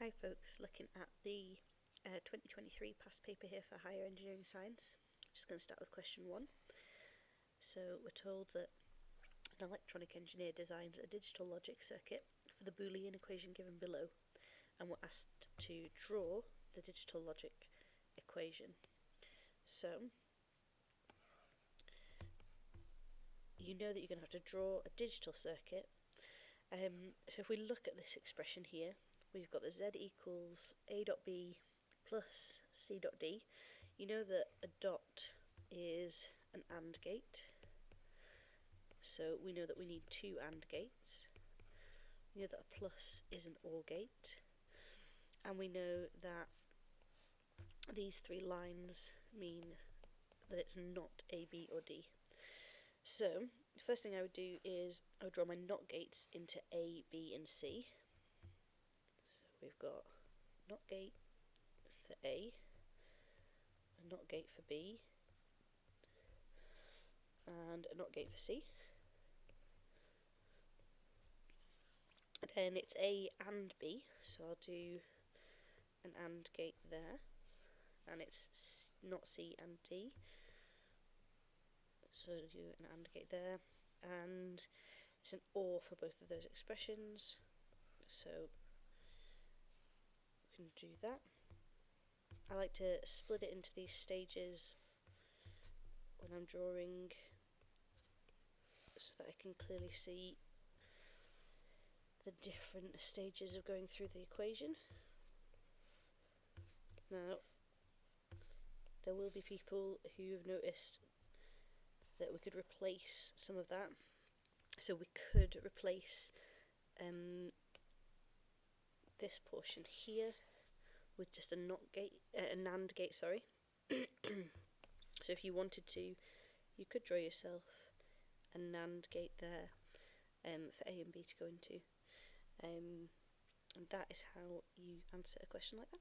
Hi folks, looking at the 2023 past paper here for Higher Engineering Science. Just going to start with question 1. So we're told that an electronic engineer designs a digital logic circuit for the Boolean equation given below, and we're asked to draw the digital logic equation. So you know that you're going to have to draw a digital circuit. So if we look at this expression here, we've got the z equals a dot b plus c dot d. You know that a dot is an AND gate, so we know that we need two AND gates. We know that a plus is an OR gate, and we know that these three lines mean that it's not A, B or D. So the first thing I would do is I would draw my NOT gates into A, B and C. So we've got NOT gate for A, a NOT gate for B, and a NOT gate for C. Then it's A and B, so I'll do an AND gate there, and it's not C and D, so I'll do an AND gate there, and it's an OR for both of those expressions, so we can do that. I like to split it into these stages when I'm drawing so that I can clearly see the different stages of going through the equation. Now, there will be people who have noticed that we could replace some of that. So we could replace this portion here with just a NOT gate, a NAND gate, sorry. So if you wanted to, you could draw yourself a NAND gate there for A and B to go into. And that is how you answer a question like that.